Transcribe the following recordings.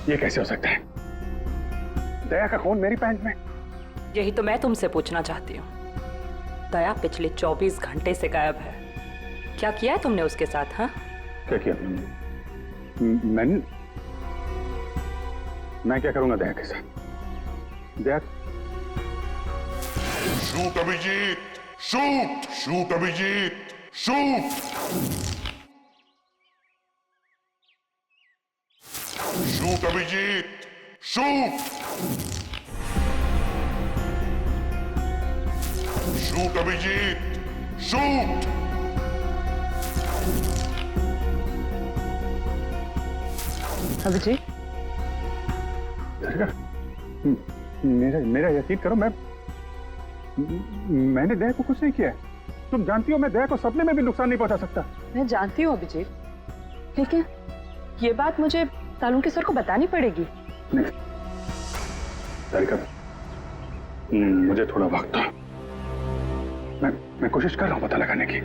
ये कैसे हो सकता है? दया का खून मेरी पैंट में। यही तो मैं तुमसे पूछना चाहती हूँ। दया पिछले 24 घंटे से गायब है। क्या किया है तुमने उसके साथ? हाँ, क्या किया? मैं क्या करूंगा दया के साथ? Daya shoot Abhijit, shoot shoot Abhijit, shoot shoot Abhijit, shoot shoot Abhijit, shoot. Abhijeet, मेरा यकीन करो, मैंने दया को कुछ नहीं किया है। तुम जानती हो मैं दया को सपने में भी नुकसान नहीं पहुंचा सकता। मैं जानती हूँ अभिजीत, लेकिन ये बात मुझे तालुंके सर को बतानी पड़ेगी। नहीं तारिका, मुझे थोड़ा वक्त दो। मैं कोशिश कर रहा हूं पता लगाने की।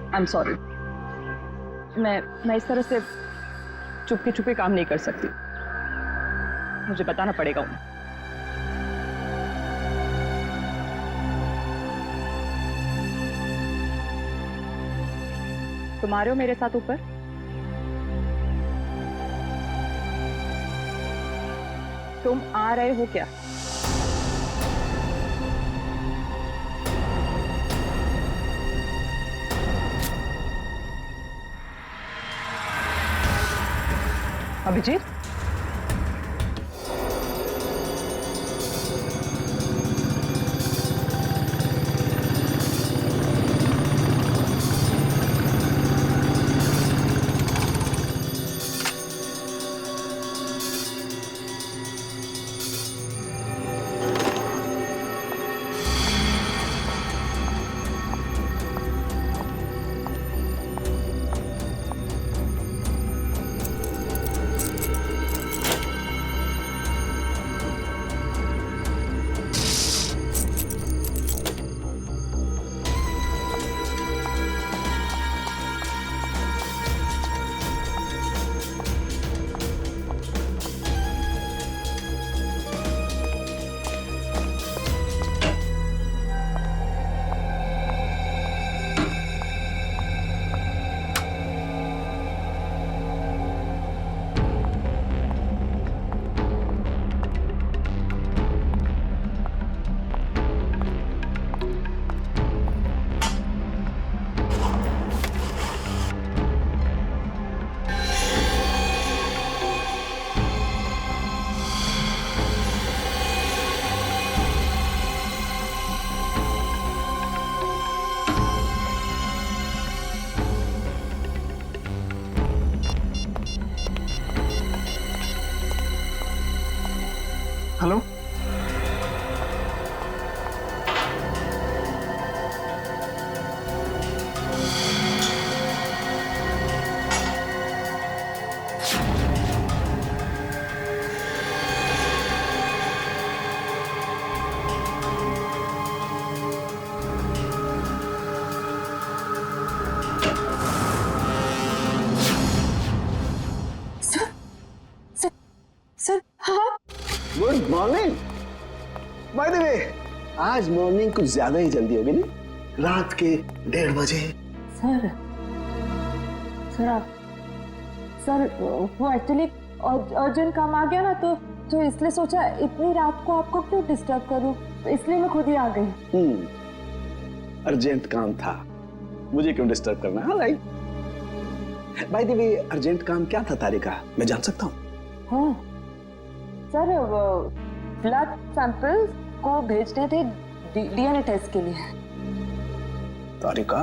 आई एम सॉरी, मैं इस तरह से चुपके चुपके काम नहीं कर सकती। मुझे बताना पड़ेगा उन्हें। तुम आ रहे हो मेरे साथ ऊपर? तुम आ रहे हो क्या? अभिजीत, हेलो, सर, हाँ। Good morning. बाय द वे, आज मॉर्निंग कुछ ज्यादा ही जल्दी होगी नहीं? रात के 1:30 बजे। सर वो एक्चुअली अर्जेंट काम आ गया ना, तो इसलिए सोचा इतनी रात को आपको क्यों डिस्टर्ब करूं, तो इसलिए मैं खुद ही आ गई। अर्जेंट काम था, मुझे क्यों डिस्टर्ब करना? हाँ right. Bye the way, urgent काम क्या था तारिका, मैं जान सकता हूँ? हाँ सर, ब्लड सैंपल को भेजने थे डीएनए टेस्ट के लिए। Tarika,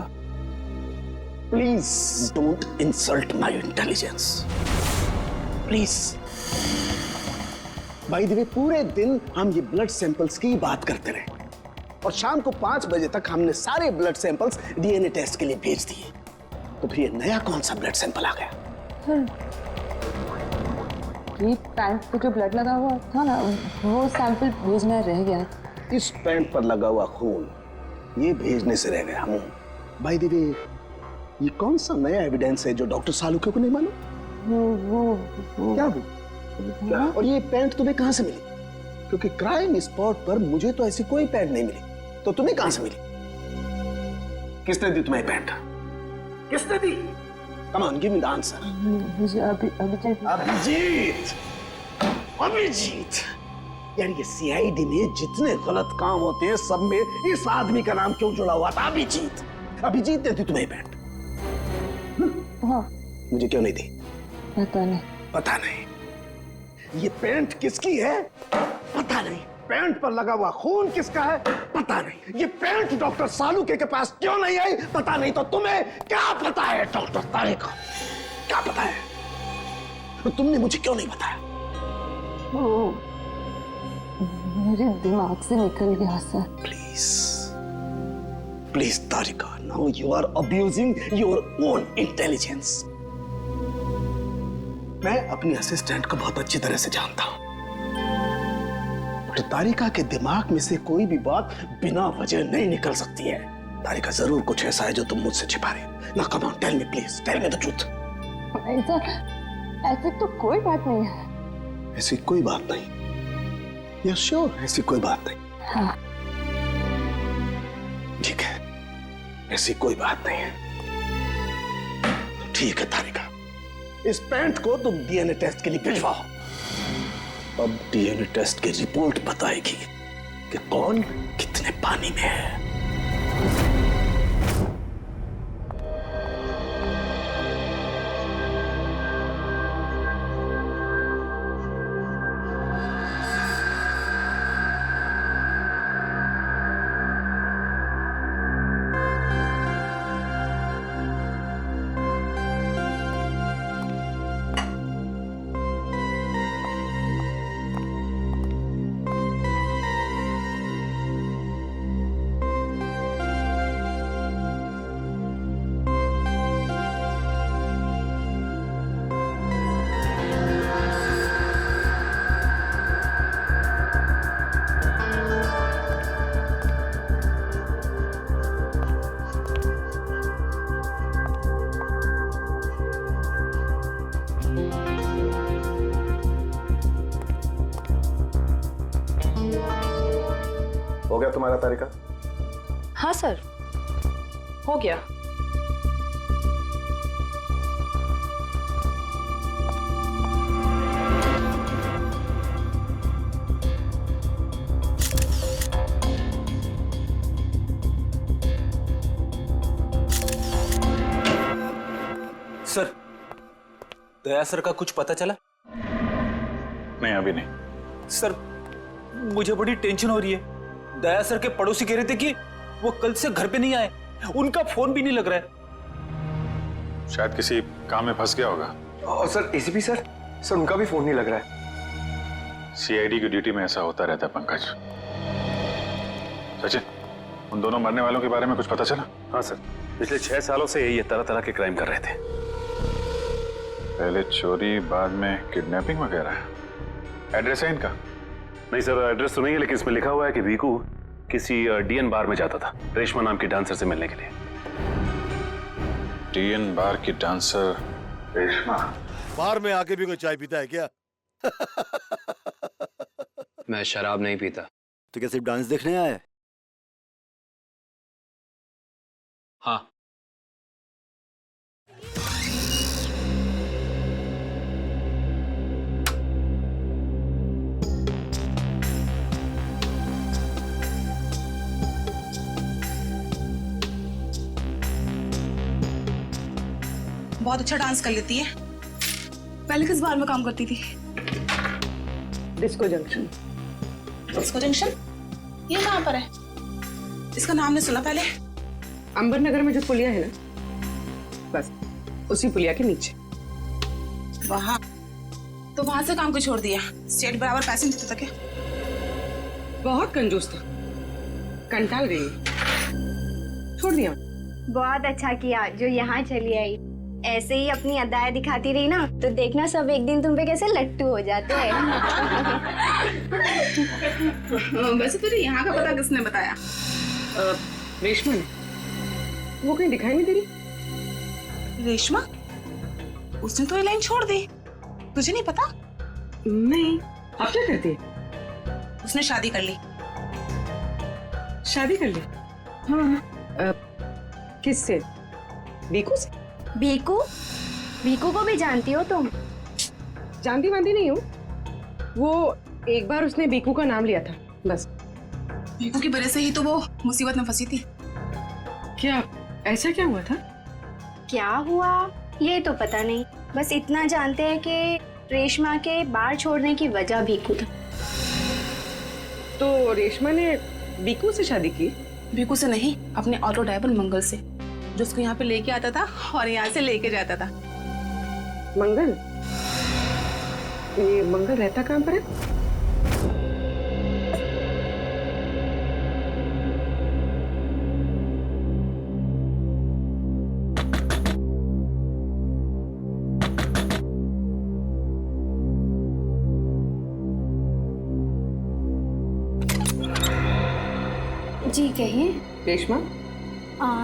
please don't insult my intelligence, please. By the way, पूरे दिन हम ये ब्लड सैंपल्स की बात करते रहे और शाम को 5 बजे तक हमने सारे ब्लड सैंपल्स डीएनए टेस्ट के लिए भेज दिए। तो फिर ये नया कौन सा ब्लड सैंपल आ गया? ये पैंट पे जो ब्लड लगा हुआ था ना, वो सैंपल भेजना रह गया। इस पैंट पर लगा हुआ खून ये भेजने से रह गया। बाय द वे, ये कौन सा नया एविडेंस है जो डॉक्टर सालुके को नहीं मालूम? वो क्या वो? क्या? और ये पैंट तुम्हें कहां से मिली? क्योंकि क्राइम स्पॉट पर मुझे तो ऐसी कोई पैंट नहीं मिली, तो तुम्हें कहां से मिली? किसने दी तुम्हें पैंट? किसने दी? Come on, give me the answer. मुझे अभिजीत अभिजीत यार, ये सीआईडी में जितने गलत काम होते हैं सब में इस आदमी का नाम क्यों जुड़ा हुआ था? अभिजीत। अभिजीत ने दी तुम्हें पैंट? हाँ, मुझे क्यों नहीं दी? पता नहीं। पता नहीं। ये पैंट किसकी है? पता नहीं। पैंट पर लगा हुआ खून किसका है? पता नहीं। ये पैंट डॉक्टर सालुके के पास क्यों नहीं आई? पता नहीं। तो तुम्हें क्या पता है डॉक्टर तारिक? क्या पता है? तो तुमने मुझे क्यों नहीं बताया? वो मेरे दिमाग से निकल गया sir. Please please Tarika, now you are abusing your own intelligence. मैं अपनी असिस्टेंट को बहुत अच्छी तरह से जानता हूं। तो तारिका के दिमाग में से कोई भी बात बिना वजह नहीं निकल सकती है। तारिका, जरूर कुछ ऐसा है जो तुम मुझसे छिपा रहे हो। ना, come on, tell me please, tell me the truth. ऐसी तो कोई बात नहीं है। ऐसी कोई बात नहीं? You sure? ऐसी कोई बात नहीं? हाँ। ठीक है, ऐसी कोई बात नहीं है। ठीक है तारिका, इस पैंट को तुम डीएनए टेस्ट के लिए भिजवाओ। अब डीएनए टेस्ट की रिपोर्ट बताएगी कि कौन कितने पानी में है। हो गया तुम्हारा तारिका? हाँ सर, हो गया। सर, दया सर का कुछ पता चला? नहीं, अभी नहीं। सर, मुझे बड़ी टेंशन हो रही है। दया सर के पड़ोसी कह रहे थे कि वो कल से घर पे नहीं आए, उनका फोन भी नहीं लग रहा है। शायद किसी काम में फंस गया होगा। और सर एसीपी सर उनका भी फोन नहीं लग रहा है। सीआईडी की ड्यूटी में ऐसा होता रहता है पंकज। सचिन, उन दोनों मरने वालों के बारे में कुछ पता चला? हाँ सर, पिछले 6 सालों से ये तरह तरह के क्राइम कर रहे थे। पहले चोरी, बाद में किडनैपिंग वगैरह। एड्रेस है इनका? नहीं सर, एड्रेस तो नहीं है, लेकिन इसमें लिखा हुआ है कि वीकू किसी डीएन बार में जाता था रेशमा नाम की डांसर से मिलने के लिए। डीएन बार की डांसर रेशमा? बार में आके भी कोई चाय पीता है क्या? मैं शराब नहीं पीता। तो क्या सिर्फ डांस देखने आया है? हाँ। बहुत अच्छा डांस कर लेती है। पहले किस बार में काम करती थी? Disco junction. Disco junction? ये कहाँ पर है? इसका नाम नहीं सुना पहले। अंबर नगर में जो पुलिया है ना, बस उसी पुलिया के नीचे। वहाँ तो वहां से काम को छोड़ दिया। स्टेट बराबर पैसे नहीं देता क्या? बहुत कंजूस था, कंटाल गई, छोड़ दिया। बहुत अच्छा किया जो यहाँ चली आई। ऐसे ही अपनी अदाएं दिखाती रही ना तो देखना सब एक दिन तुम पे कैसे लट्टू हो जाते हैं। वैसे तुझे यहाँ का पता किसने बताया? रेशमा ने। वो कहीं दिखाई नहीं दे रही। रेशमा? उसने तो ये लाइन छोड़ दी, तुझे नहीं पता? नहीं, आप क्या करती? उसने शादी कर ली। शादी कर ली? हाँ। किससे? बीकू से? भीकू? भीकू को भी जानती हो तुम? जानती वांती नहीं हूँ। वो एक बार उसने बीकू का नाम लिया था, बस। भीकू की वजह से ही तो वो मुसीबत में फंसी थी। क्या ऐसा क्या हुआ था? क्या हुआ ये तो पता नहीं, बस इतना जानते हैं कि रेशमा के बाहर छोड़ने की वजह भीकू था। तो रेशमा ने बीकू से शादी की? भीकू से नहीं, अपने ऑटो ड्राइवर मंगल से, जो उसको यहाँ पे लेके आता था और यहाँ से लेके जाता था। मंगल? ये मंगल रहता कहाँ पर है? जी कहिए। रेशमा?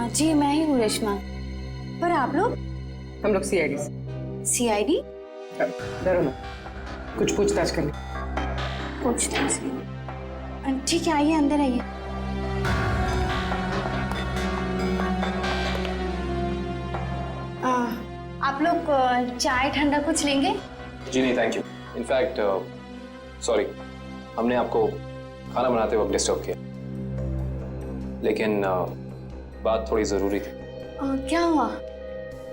जी मैं ही हूँ रेशमा। पर आप लोग? हम लोग सीआईडी से। सीआईडी? डरो मत, कुछ पूछताछ करनी। पूछताछ करनी? ठीक है, आइए अंदर आइए। आप लोग चाय ठंडा कुछ लेंगे? जी नहीं, थैंक यू। इनफैक्ट सॉरी, हमने आपको खाना बनाते वक्त डिस्टर्ब किया, लेकिन बात थोड़ी जरूरी थी। क्या हुआ?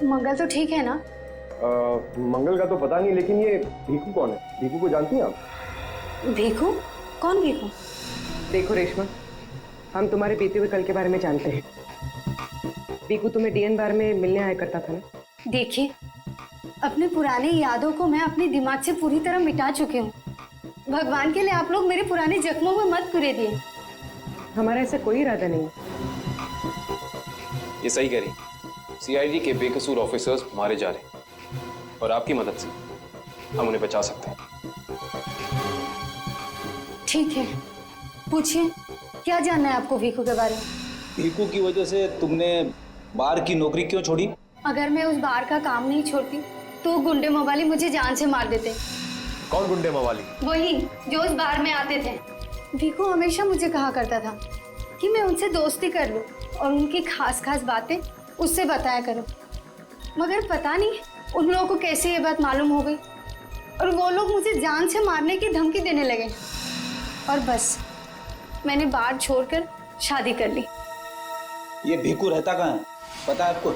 मंगल तो ठीक है ना? मंगल का तो पता नहीं, लेकिन ये भीकू कौन है? भीकू को जानती हैं आप? भीकू? कौन भीकू? देखो रेशमा, हम तुम्हारे बीते हुए कल के बारे में जानते हैं। भीकू तुम्हें डीएन बार में मिलने आया करता था ना? देखिए, अपनी पुरानी यादों को मैं अपने दिमाग से पूरी तरह मिटा चुकी हूँ। भगवान के लिए आप लोग मेरे पुराने जख्मों में मत कुरेदिए। हमारा ऐसा कोई इरादा नहीं। ये सही कह रही। सीआईडी के बेकसूर ऑफिसर्स मारे जा रहे हैं और आपकी मदद से हम उन्हें बचा सकते हैं। ठीक है, पूछिए, क्या जानना है आपको भीकू के बारे में? भीकू की वजह से तुमने बाहर की नौकरी क्यों छोड़ी? अगर मैं उस बार का काम नहीं छोड़ती तो गुंडे मवाली मुझे जान से मार देते। कौन गुंडे मवाली? वही जो उस बार में आते थे। भीकू हमेशा मुझे कहा करता था कि मैं उनसे दोस्ती कर लूं और उनकी खास खास बातें उससे बताया करूं, मगर पता नहीं उन लोगों को कैसे ये बात मालूम हो गई और वो लोग मुझे जान से मारने की धमकी देने लगे और बस मैंने बार छोड़कर शादी कर ली। ये भीकू रहता कहाँ है, पता है आपको?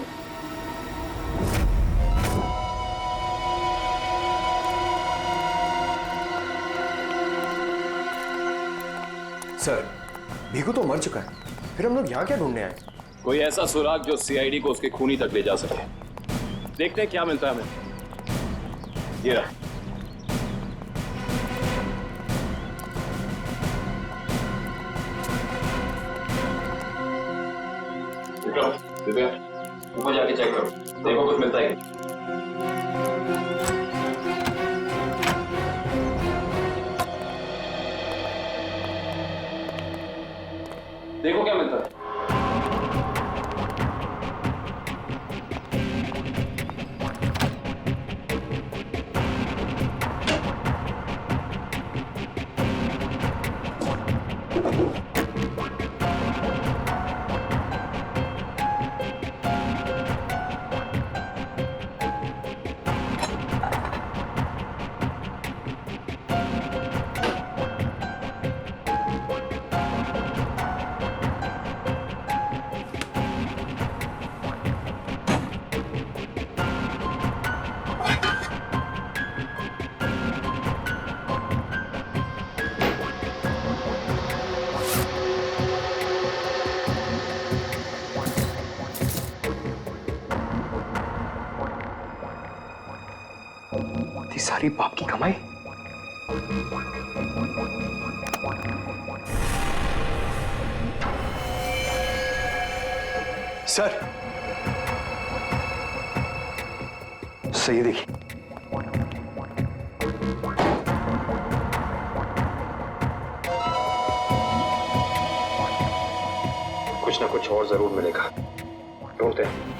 सर, भीकू तो मर चुका है, फिर हम लोग यहाँ क्या ढूंढने आए? कोई ऐसा सुराग जो सीआईडी को उसके खूनी तक ले जा सके। देखते हैं क्या मिलता है हमें। ये रहा। दिव्या, ऊपर जाके चेक करो, देखो कुछ मिलता है। देखो क्या मिलता है। सारी बाप की कमाई। सर, सही देखिए। कुछ ना कुछ और जरूर मिलेगा, ढूंढते हैं।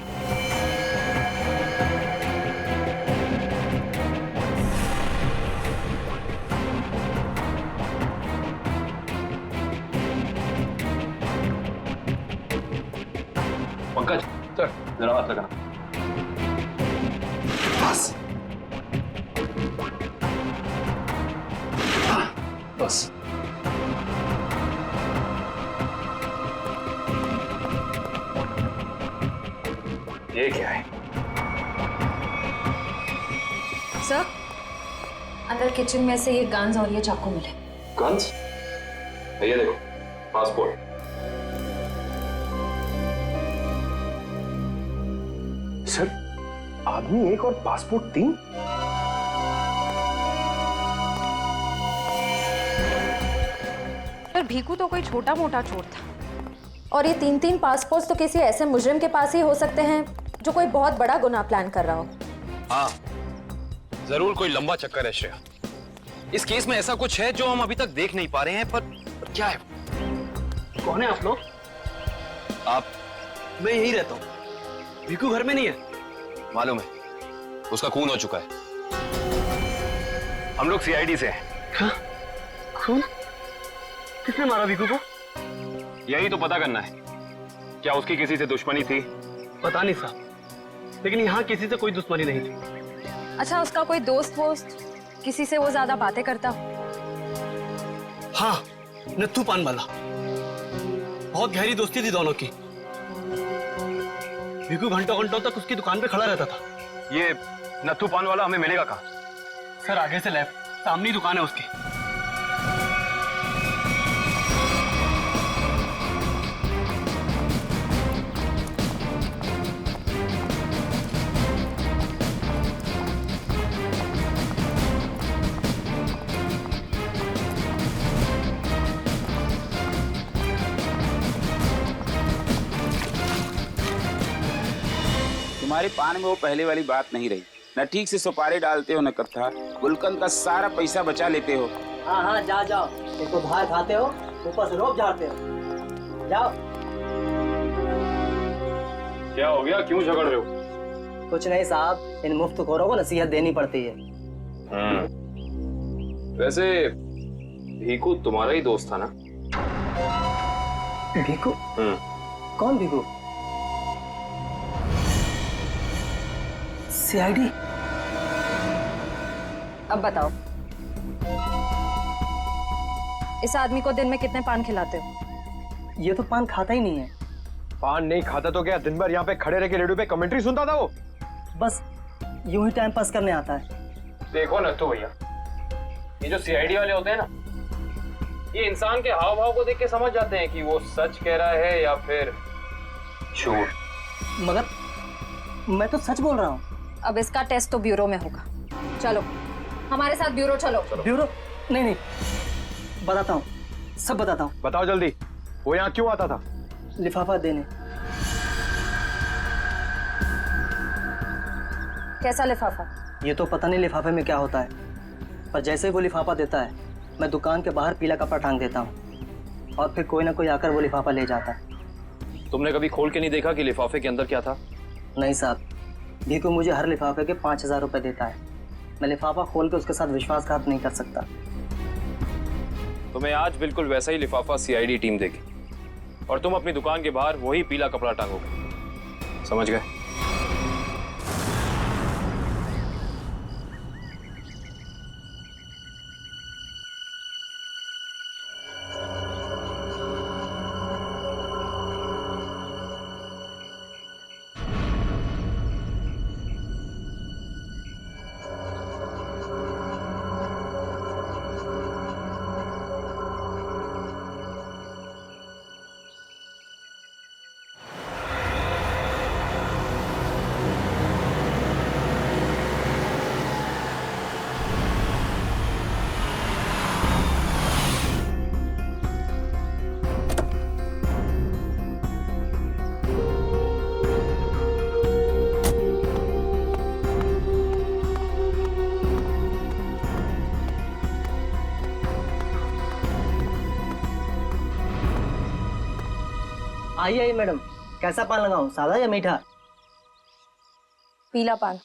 बस हाँ, बस। ये क्या है? सर, अंदर किचन में से ये गन्स और ये चाकू मिले। गन्स? ये देखो, पासपोर्ट। सर, आदमी एक और पासपोर्ट 3? पर भीकू तो कोई छोटा मोटा चोर था, और ये 3-3 पासपोर्ट तो किसी ऐसे मुजरिम के पास ही हो सकते हैं जो कोई बहुत बड़ा गुनाह प्लान कर रहा हो। हाँ, जरूर कोई लंबा चक्कर है श्रेया। इस केस में ऐसा कुछ है जो हम अभी तक देख नहीं पा रहे हैं, पर क्या है? कौन है आप लोग? आप? मैं यहीं रहता हूँ। भीकू घर में नहीं है। मालूम है, उसका खून हो चुका है। हम लोग सीआईडी से हैं। हाँ? खून? किसने मारा भीकू को? यही तो पता करना है, क्या उसकी किसी से दुश्मनी थी? पता नहीं साहब, लेकिन यहाँ किसी से कोई दुश्मनी नहीं थी। अच्छा, उसका कोई दोस्त वोस्त, किसी से वो ज्यादा बातें करता? हाँ, नत्थू पान वाला। बहुत गहरी दोस्ती थी दोनों की। भीकू घंटों घंटों तक उसकी दुकान पे खड़ा रहता था। ये नत्थू पान वाला हमें मिलेगा कहाँ? सर, आगे से लेफ्ट, सामने ही दुकान है उसकी। तुम्हारी पान में वो पहले वाली बात नहीं रही। न ठीक से सुपारी डालते हो न कत्था। गुलकंद का सारा पैसा बचा लेते हो। हाँ हाँ, जाओ। एक तो बाहर खाते हो, ऊपर से रोब झाड़ते हो। जाओ। क्या हो गया, क्यों झगड़ रहे हो? कुछ नहीं साहब, इन मुफ्तखोरों को नसीहत देनी पड़ती है। वैसे भीकू तुम्हारा ही दोस्त था ना? भीकू? कौन भीकू? सीआईडी? अब बताओ, इस आदमी को दिन में कितने पान खिलाते हो? ये तो पान खाता ही नहीं है। पान नहीं खाता तो क्या दिन भर यहाँ पे खड़े रह के रेडियो पे कमेंट्री सुनता था वो? बस यूं ही टाइम पास करने आता है। देखो नत्थू भैया, ये जो सीआईडी वाले होते हैं ना, ये इंसान के हाव भाव को देख के समझ जाते हैं कि वो सच कह रहा है या फिर झूठ। मगर मैं तो सच बोल रहा हूँ। अब इसका टेस्ट तो ब्यूरो में होगा। चलो हमारे साथ ब्यूरो चलो। ब्यूरो? नहीं, बताता हूँ, सब बताता हूँ। बताओ जल्दी, वो यहाँ क्यों आता था? लिफाफा देने। कैसा लिफाफा? ये तो पता नहीं लिफाफे में क्या होता है, पर जैसे वो लिफाफा देता है, मैं दुकान के बाहर पीला कपड़ा टांग देता हूँ और फिर कोई ना कोई आकर वो लिफाफा ले जाता है। तुमने कभी खोल के नहीं देखा कि लिफाफे के अंदर क्या था? नहीं साहब, भीकू मुझे हर लिफाफे के 5000 रुपए देता है। मैं लिफाफा खोल के उसके साथ विश्वासघात नहीं कर सकता। तुम्हें आज बिल्कुल वैसा ही लिफाफा सीआईडी टीम देगी और तुम अपनी दुकान के बाहर वही पीला कपड़ा टांगोगे। समझ गए? आइए मैडम, कैसा पान लगाऊं, सादा या मीठा? पीला पान।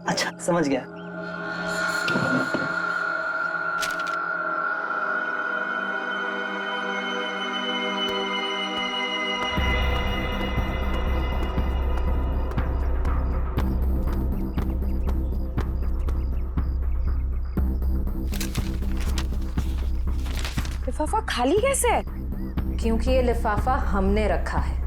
अच्छा, समझ गया। लिफाफा खाली कैसे है? क्योंकि ये लिफाफा हमने रखा है।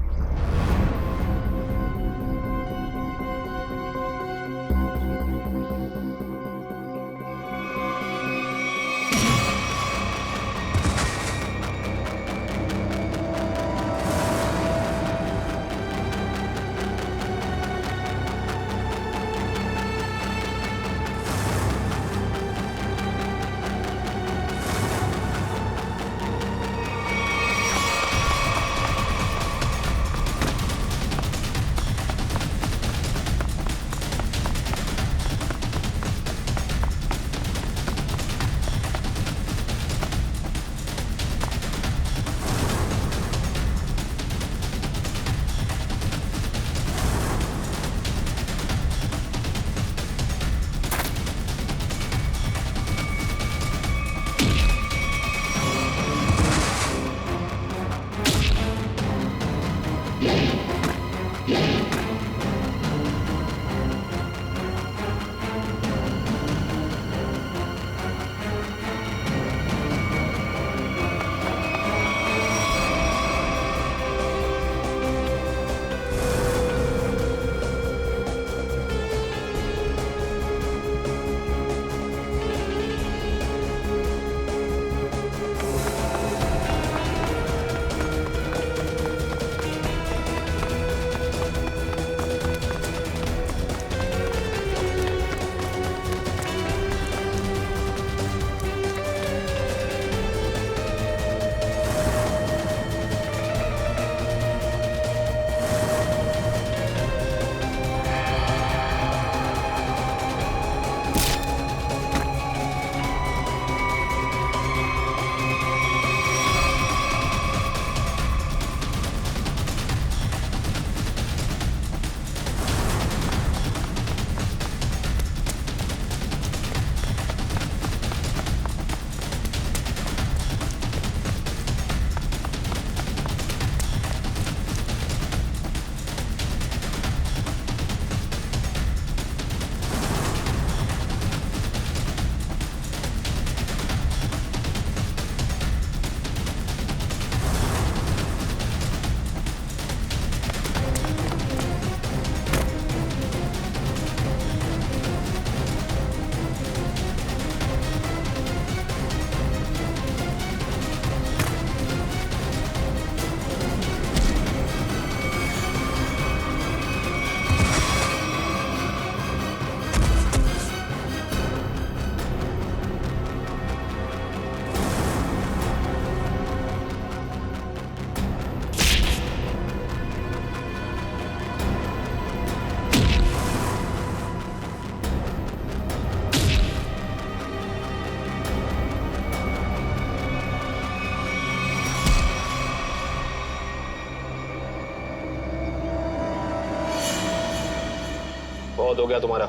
बहुत हो गया तुम्हारा,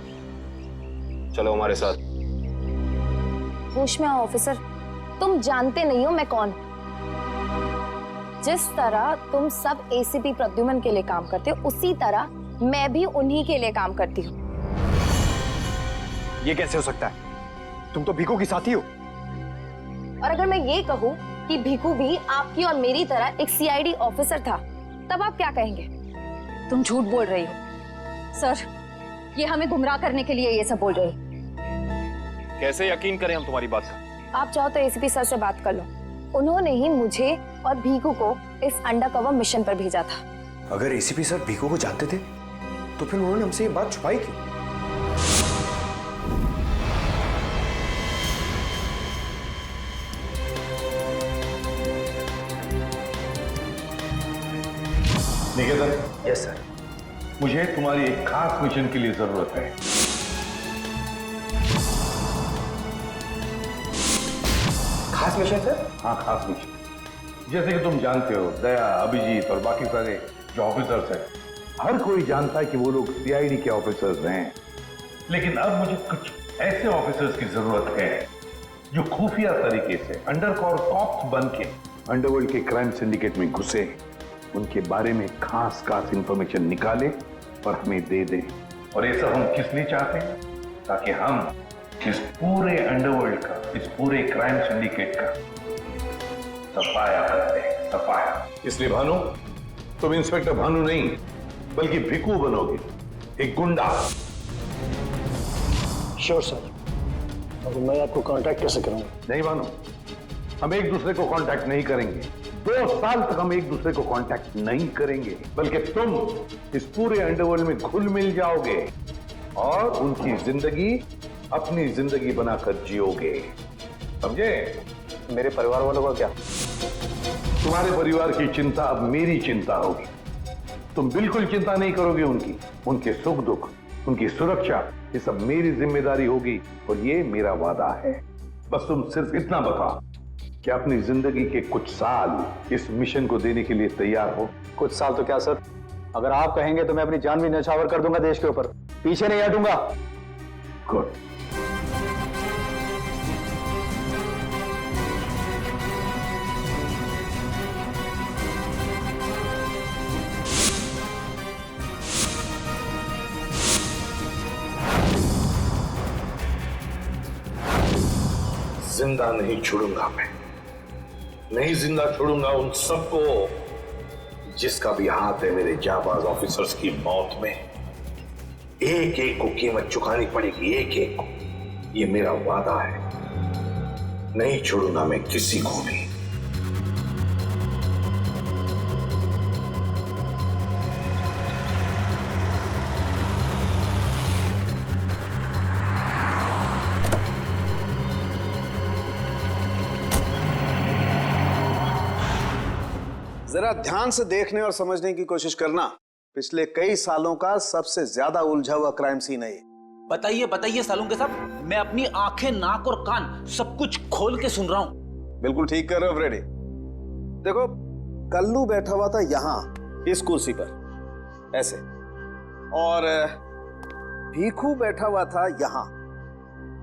चलो हमारे साथ। होश में आओ ऑफिसर, तुम जानते नहीं हो मैं कौन। जिस तरह तुम सब एसीपी प्रद्युमन के लिए काम करते हो, उसी तरह मैं भी उन्हीं के लिए काम करती हूँ। ये कैसे हो सकता है? तुम तो भीखू की साथी हो। और अगर मैं ये कहूँ कि भीखू भी आपकी और मेरी तरह एक सीआईडी ऑफिसर था, तब आप क्या कहेंगे? तुम झूठ बोल रही हो सर, ये हमें गुमराह करने के लिए ये सब बोल रहे हैं। कैसे यकीन करें हम तुम्हारी बात का? आप चाहो तो एसीपी सर से बात कर लो, उन्होंने ही मुझे और भीखू को इस अंडरकवर मिशन पर भेजा था। अगर एसीपी सर भीखू को जानते थे तो फिर उन्होंने हमसे ये बात छुपाई क्यों? निकेतन। Yes sir. मुझे तुम्हारी एक खास मिशन के लिए जरूरत है। खास मिशन सर? हाँ, खास मिशन। जैसे कि तुम जानते हो, दया, अभिजीत और बाकी सारे जो ऑफिसर्स हैं, हर कोई जानता है कि वो लोग सीआईडी के ऑफिसर्स हैं। लेकिन अब मुझे कुछ ऐसे ऑफिसर्स की जरूरत है जो खुफिया तरीके से अंडरकवर कॉप्स बन के अंडरवर्ल्ड के क्राइम सिंडिकेट में घुसे, उनके बारे में खास इंफॉर्मेशन निकाले और हमें दे दे। और ये सब हम किस लिए चाहते हैं? ताकि हम इस पूरे अंडरवर्ल्ड का, इस पूरे क्राइम सिंडिकेट का सफाया करते हैं, सफाया। इसलिए भानु, तुम इंस्पेक्टर भानु नहीं बल्कि भिकू बनोगे, एक गुंडा। Sure sir. अब मैं आपको कांटेक्ट कैसे करूंगा? नहीं भानु, हम एक दूसरे को कांटेक्ट नहीं करेंगे। 2 साल तक हम एक दूसरे को कांटेक्ट नहीं करेंगे, बल्कि तुम इस पूरे अंडरवर्ल्ड में घुल मिल जाओगे और उनकी जिंदगी अपनी जिंदगी बनाकर जियोगे, समझे? मेरे परिवार वालों का क्या? तुम्हारे परिवार की चिंता अब मेरी चिंता होगी। तुम बिल्कुल चिंता नहीं करोगे उनकी, उनके सुख दुख, उनकी सुरक्षा, ये सब मेरी जिम्मेदारी होगी और ये मेरा वादा है। बस तुम सिर्फ इतना बताओ कि अपनी जिंदगी के कुछ साल इस मिशन को देने के लिए तैयार हो। कुछ साल तो क्या सर, अगर आप कहेंगे तो मैं अपनी जान भी न्यौछावर कर दूंगा देश के ऊपर, पीछे नहीं हटूंगा। गुड। जिंदा नहीं छोड़ूंगा मैं, नहीं जिंदा छोड़ूंगा उन सबको जिसका भी हाथ है मेरे जाबाज ऑफिसर्स की मौत में। एक एक को कीमत चुकानी पड़ेगी, एक एक को। ये मेरा वादा है, नहीं छोड़ूंगा मैं किसी को भी। जरा ध्यान से देखने और समझने की कोशिश करना। पिछले कई सालों का सबसे ज्यादा उलझा हुआ क्राइम सीन है ये। बताइए बताइए सालून के साहब, मैं अपनी आंखें, नाक और कान सब कुछ खोल के सुन रहा हूं। बिल्कुल ठीक कर रहे हो फ्रेडी। देखो, कल्लू बैठा हुआ था यहां इस कुर्सी पर ऐसे, और भीखू बैठा हुआ था यहां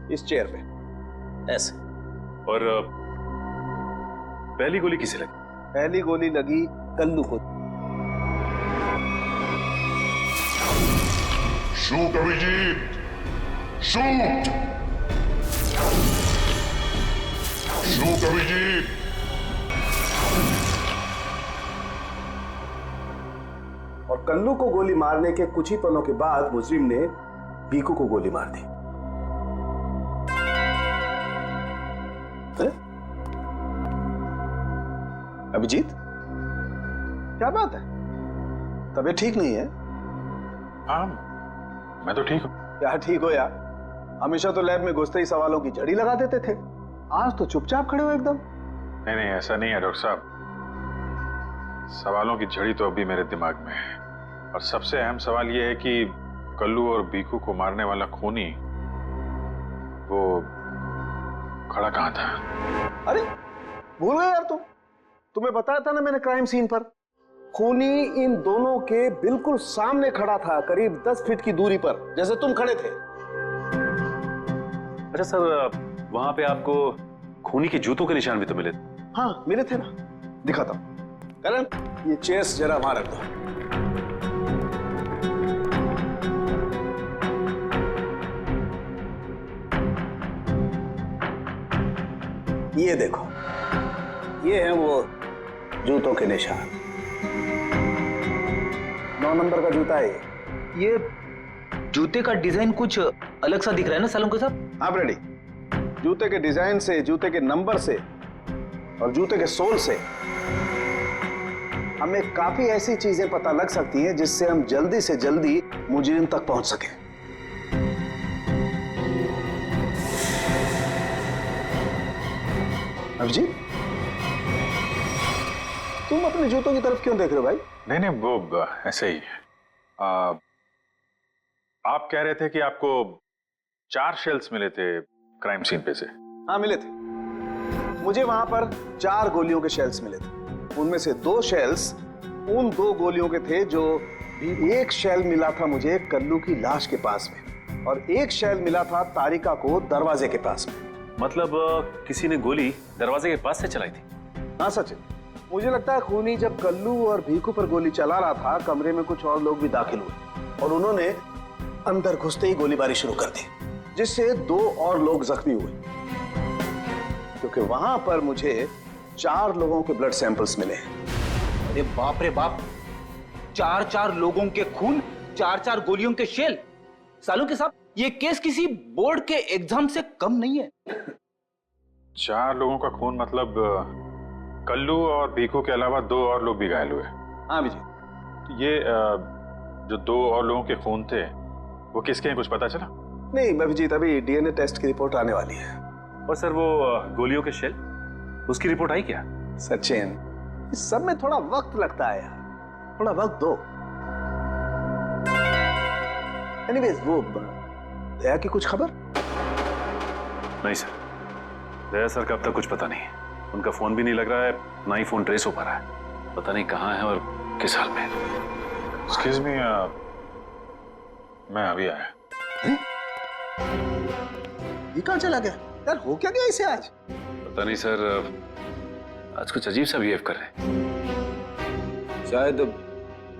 इस चेयर पे ऐसे। और पहली गोली किसे लगी? पहली गोली लगी कल्लू को। Shoot Abhijit, shoot, shoot Abhijit. और कल्लू को गोली मारने के कुछ ही पलों के बाद मुजरिम ने भीखू को गोली मार दी। अभिजीत, क्या बात है? तबीयत ठीक नहीं है? हाँ, मैं तो ठीक हूँ। क्या ठीक हो यार? हमेशा तो लैब में घुसते ही सवालों की झड़ी लगा देते थे, आज तो चुपचाप खड़े हो एकदम। नहीं नहीं, ऐसा नहीं है डॉक्टर साहब। सवालों की झड़ी तो अभी मेरे दिमाग में है, और सबसे अहम सवाल यह है कि कल्लू और भीखू को मारने वाला खूनी वो खड़ा कहाँ था? अरे भूल गए यार तुम। तुम्हें बताया था ना मैंने क्राइम सीन पर, खूनी इन दोनों के बिल्कुल सामने खड़ा था, करीब 10 फीट की दूरी पर, जैसे तुम खड़े थे। अच्छा सर, वहां पे आपको खूनी के जूतों के निशान भी तो मिले थे? हाँ मिले थे ना, दिखाता हूं। करण, ये चेयर्स जरा वहां रख दो। ये देखो, ये है वो जूतों के निशान। 9 नंबर का जूता है ये जूते का डिजाइन कुछ अलग सा दिख रहा है ना सालून के साहब? आप रेडी? जूते के डिजाइन से, जूते के नंबर से और जूते के सोल से हमें काफी ऐसी चीजें पता लग सकती हैं जिससे हम जल्दी से जल्दी मुजरिम तक पहुंच सकें। अभिजीत, तुम अपने जूतों की तरफ क्यों देख रहे हो भाई? नहीं नहीं, वो ऐसे ही। आप कह रहे थे कि आपको 4 शेल्स मिले थे क्राइम सीन पे से? हाँ मिले थे, मुझे वहां पर 4 गोलियों के शेल्स मिले थे। उनमें से 2 शेल्स उन 2 गोलियों के थे जो, एक शेल मिला था मुझे कल्लू की लाश के पास में, और एक शेल मिला था तारिका को दरवाजे के पास में। मतलब किसी ने गोली दरवाजे के पास से चलाई थी? हाँ सचिन, मुझे लगता है खूनी जब कल्लू और भीखू पर गोली चला रहा था, कमरे में कुछ और लोग भी दाखिल हुए और उन्होंने अंदर घुसते ही गोलीबारी शुरू कर दी, जिससे 2 और लोग जख्मी हुए। क्योंकि वहां पर मुझे 4 लोगों के ब्लड सैंपल्स मिले। अरे बाप रे बाप, 4 लोगों के खून, 4 गोलियों के शेल। सालू के साहब, ये केस किसी बोर्ड के एग्जाम से कम नहीं है। 4 लोगों का खून मतलब कल्लू और भीखू के अलावा 2 और लोग भी घायल हुए। हाँ विजय। ये जो 2 और लोगों के खून थे वो किसके हैं, कुछ पता चला? नहीं अभिजीत, अभी डीएनए टेस्ट की रिपोर्ट आने वाली है। और सर वो गोलियों के शेल, उसकी रिपोर्ट आई क्या? सचिन, इस सब में थोड़ा वक्त लगता है यार, थोड़ा वक्त दो। एनीवेज, वो दया की कुछ खबर? नहीं सर, दया सर का अब तक कुछ पता नहीं। उनका फोन भी नहीं लग रहा है, ना ही फोन ट्रेस हो पा रहा है। पता नहीं कहाँ है और किस हाल में। एक्सक्यूज मी, मैं अभी आया। ये कहाँ चला गया यार? हो क्या गया इसे आज? पता नहीं सर, आज कुछ अजीब सा बिहेव कर रहे हैं। शायद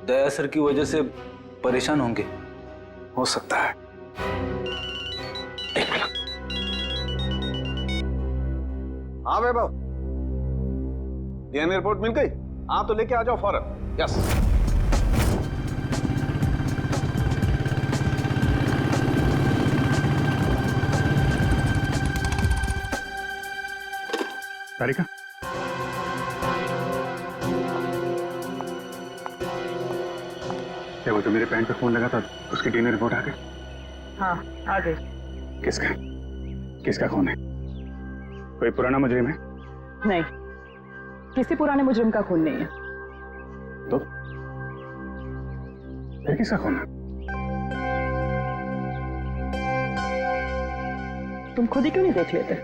दया सर की वजह से परेशान होंगे, हो सकता है। एक मिनट। हाँ वैभव, डीएनए रिपोर्ट मिल गई? हाँ तो लेके आ जाओ फौरन। यस। तारिका, क्या वो जो मेरे पैंट पे फोन लगा था उसकी डीएनए रिपोर्ट आ गई? हाँ आ गई। किसका किसका खून है? कोई पुराना मुजरिम है? नहीं, किसी पुराने मुजरिम का खून नहीं है। तो फिर किसका खून है? तुम खुद ही क्यों नहीं देख लेते?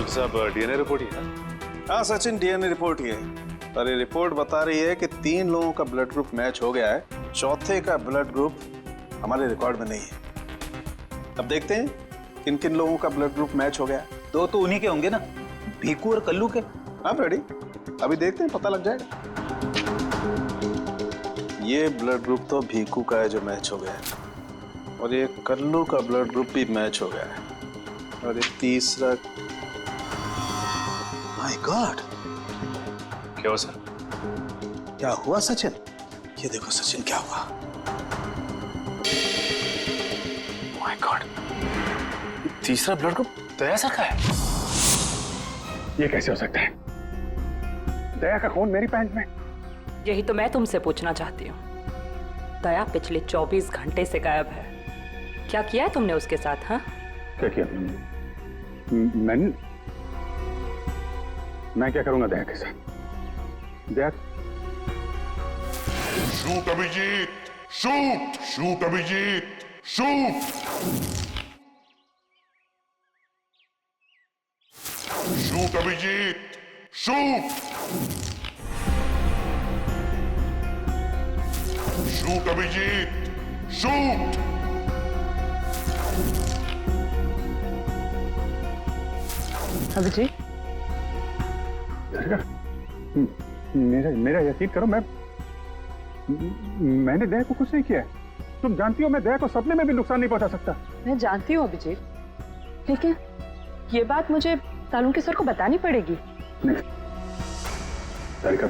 साहब, डीएनए रिपोर्ट ही है? हाँ सचिन, डीएनए रिपोर्ट ही है। और ये रिपोर्ट बता रही है कि 3 लोगों का ब्लड ग्रुप मैच हो गया है, चौथे का ब्लड ग्रुप हमारे रिकॉर्ड में नहीं है। अब देखते हैं किन किन लोगों का ब्लड ग्रुप मैच हो गया। 2 तो उन्हीं के होंगे ना, भीखू और कल्लू के। हाँ रेडी, अभी देखते हैं, पता लग जाएगा। ये ब्लड ग्रुप तो भीखू का है जो मैच हो गया है, और ये कल्लू का ब्लड ग्रुप भी मैच हो गया है, और ये तीसरा। माय गॉड, क्या हुआ सर? क्या हुआ सचिन? ये देखो सचिन, क्या हुआ? माय गॉड, तीसरा ब्लड ग्रुप दया सर का है। ये कैसे हो सकता है? दया का खून मेरी पैंट में। यही तो मैं तुमसे पूछना चाहती हूँ। दया पिछले 24 घंटे से गायब है। क्या किया है तुमने उसके साथ? हाँ, क्या किया? मैं क्या करूंगा दया के साथ? Daya, shoot Abhijit, shoot, shoot Abhijit, shoot, shoot Abhijit, shoot, shoot Abhijit, shoot. Abhijeet, मेरा यकीन करो, मैंने दया को कुछ नहीं किया है। तुम जानती हो मैं दया को सपने में भी नुकसान नहीं पहुंचा सकता। मैं जानती हूँ अभिजीत, लेकिन ये बात मुझे सालुंके सर को बतानी पड़ेगी। नहीं तारिका,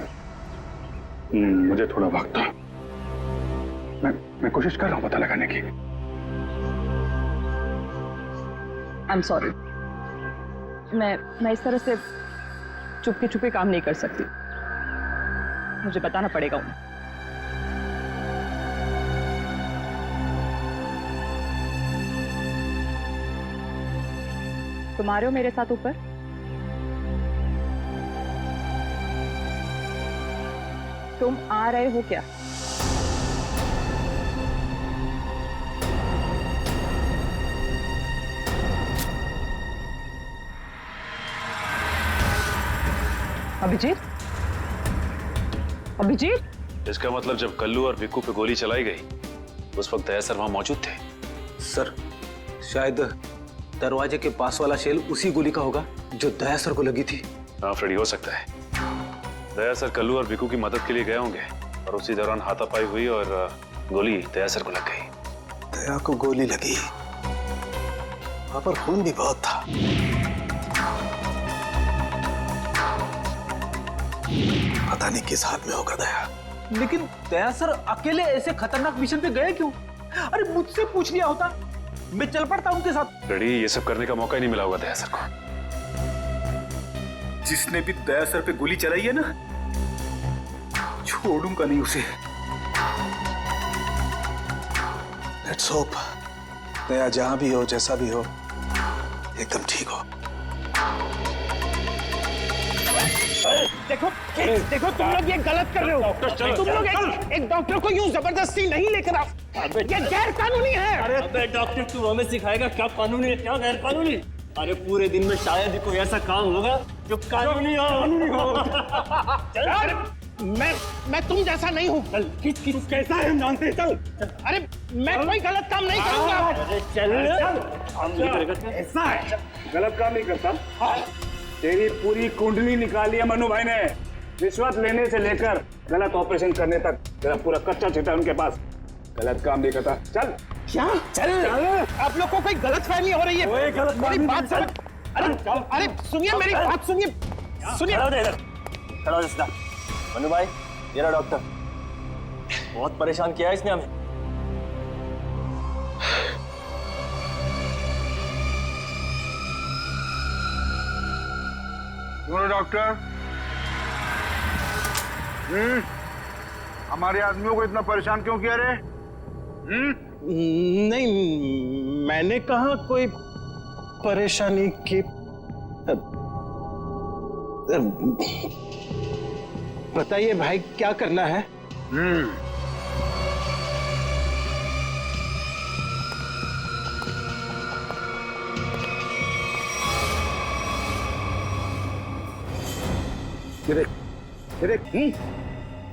मुझे थोड़ा वक्त दो। मैं कोशिश कर रहा हूं पता लगाने की। आई एम सॉरी, मैं इस तरह से चुपके चुपके काम नहीं कर सकती। मुझे बताना पड़ेगा उन्हें। तुम आ रहे हो मेरे साथ ऊपर? तुम आ रहे हो क्या? अभिजीत, अभिजीत, इसका मतलब जब कल्लू और भिक्कू पे गोली चलाई गई उस वक्त दया सर वहां मौजूद थे? सर, शायद दरवाजे के पास वाला शेल उसी गोली का होगा जो दया सर को लगी थी। हाँ फ्रेडी, हो सकता है। दया सर कल्लू और भिकू की मदद के लिए गए होंगे और उसी दौरान हाथापाई हुई और गोली दया सर को लग गई। दया को गोली लगी, वहां पर खून भी बहुत था। पता नहीं किस हाल में होगा दया। लेकिन दया सर अकेले ऐसे खतरनाक मिशन पे गए क्यों? अरे मुझसे पूछ लिया होता, मैं चल पड़ता उनके साथ। रेडी, ये सब करने का मौका ही नहीं मिला होगा दया सर को। जिसने भी दया सर पे गोली चलाई है ना, छोड़ूंगा नहीं उसे। लेट्स होप दया जहां भी हो, जैसा भी हो, एकदम ठीक हो। देखो देखो, तुम लोग ये गलत कर रहे हो। तुम लोग एक डॉक्टर को यूं जबरदस्ती नहीं लेकर आओ, ये गैर कानूनी है। अबे डॉक्टर, तू हमें सिखाएगा क्या कानूनी है क्या गैर कानूनी? अरे पूरे दिन में शायद ही कोई ऐसा काम होगा जो कानूनी हो। मैं तुम जैसा नहीं हूँ। तू कैसा है हम जानते हैं, चल। अरे मैं कोई गलत काम नहीं करूँगा। अरे चल, ऐसा है, गलत काम नहीं करता। तेरी पूरी कुंडली निकाली है मनु भाई ने, रिश्वत लेने से लेकर गलत ऑपरेशन करने तक तेरा पूरा कच्चा चिट्ठा उनके पास। गलत काम नहीं करता, चल। क्या? चल। आप लोग को कोई गलत फहमी हो रही है। मेरी बात समझ। अरे सुनिए, मेरी बात सुनिए। खड़ा हो सीधा। मनु भाई, ये रहा डॉक्टर। बहुत परेशान किया है इसने हमें। डॉक्टर, हमारे आदमियों को इतना परेशान क्यों किया रे? नहीं, मैंने कहा कोई परेशानी की। बताइए भाई, क्या करना है?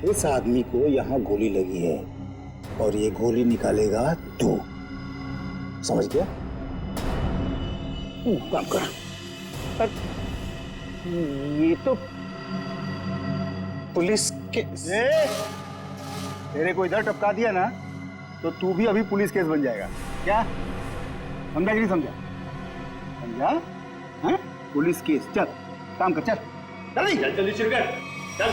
इस आदमी को यहाँ गोली लगी है और ये गोली निकालेगा तू, समझ गया? काम कर। पर ये तो पुलिस के तेरे को इधर टपका दिया ना तो तू भी अभी पुलिस केस बन जाएगा। क्या समझा कि नहीं समझा? समझा? हाँ? Police case. चल काम कर, चल जल्दी जल्दी शुरू कर, चल।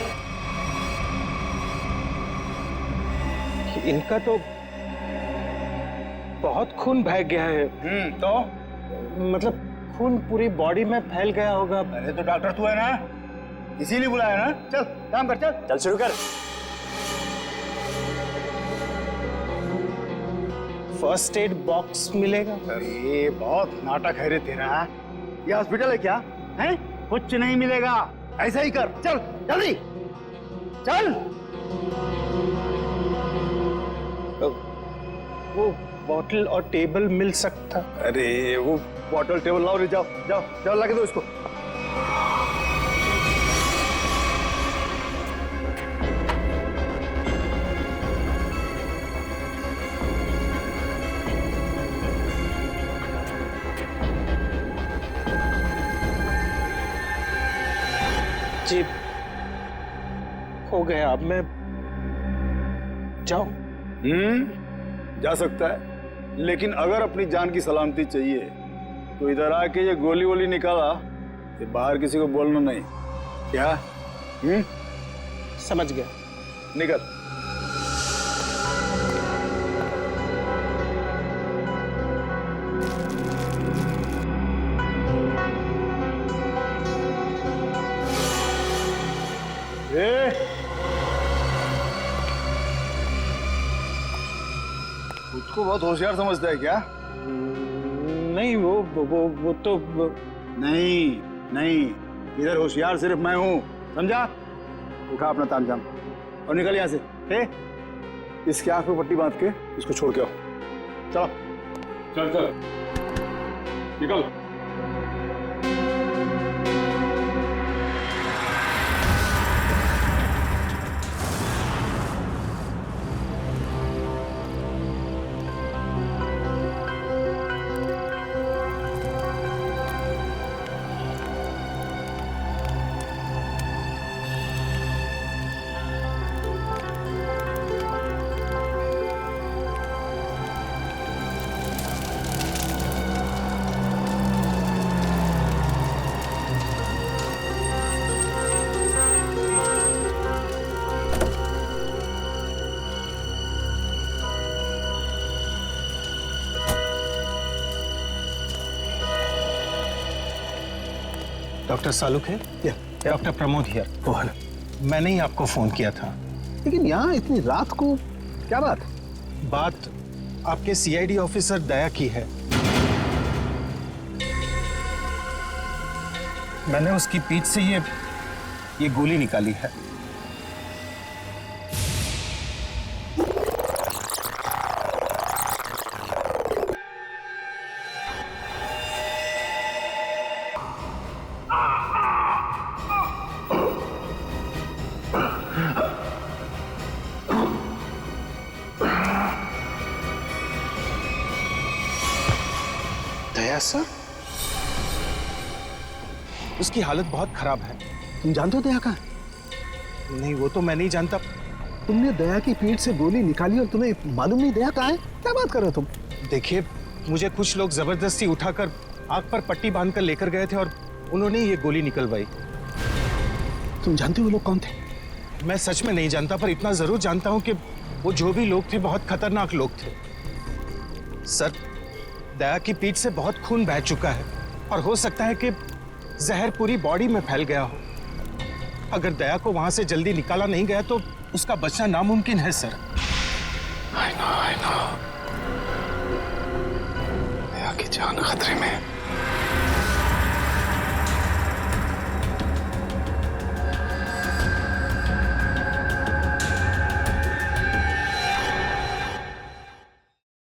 इनका तो बहुत खून बह गया है। तो मतलब खून पूरी बॉडी में फैल गया होगा। अरे तो डॉक्टर तू है ना, इसीलिए बुलाया ना। चल काम कर, चल चल शुरू कर। फर्स्ट एड बॉक्स मिलेगा? अरे बहुत नाटक है रे तेरा। ये हॉस्पिटल है क्या? हैं? कुछ नहीं मिलेगा, ऐसा ही कर। चल जल्दी चल। वो बॉटल और टेबल मिल सकता? अरे वो बॉटल टेबल लाओ रे, जाओ जाओ जाओ, लगा दो इसको। जी हो गया, अब मैं जाऊं? जा सकता है, लेकिन अगर अपनी जान की सलामती चाहिए तो इधर आके ये गोली वोली निकाला, ये बाहर किसी को बोलना नहीं। क्या? समझ गया। निकल। उसको बहुत होशियार समझता है क्या? नहीं, वो तो नहीं नहीं, इधर होशियार सिर्फ मैं हूं, समझा? उठा अपना तामझाम और निकल यहां से। इसके आंख पे पट्टी बांध के इसको छोड़ के आओ। चलो चल चल निकल। डॉक्टर सालुक है? Doctor Pramod here. मैंने ही आपको फोन किया था। लेकिन यहाँ इतनी रात को क्या बात? बात आपके सीआईडी ऑफिसर दया की है। मैंने उसकी पीठ से ये गोली निकाली है। दया सर? उसकी हालत बहुत खराब है। तुम जानते हो दया कहाँ? नहीं, वो तो मैं नहीं जानता। तुमने दया की पीठ से गोली निकाली और तुम्हें मालूम नहीं दया कहाँ है? क्या बात कर रहे हो तुम? देखिए, मुझे कुछ लोग जबरदस्ती उठाकर आग पर पट्टी बांधकर लेकर गए थे और उन्होंने ये गोली निकलवाई। तुम जानते हो वो लोग कौन थे? मैं सच में नहीं जानता, पर इतना जरूर जानता हूं कि वो जो भी लोग थे बहुत खतरनाक लोग थे। सर, दया की पीठ से बहुत खून बह चुका है और हो सकता है कि जहर पूरी बॉडी में फैल गया हो। अगर दया को वहां से जल्दी निकाला नहीं गया तो उसका बचना नामुमकिन है सर। I know. दया की जान खतरे में है।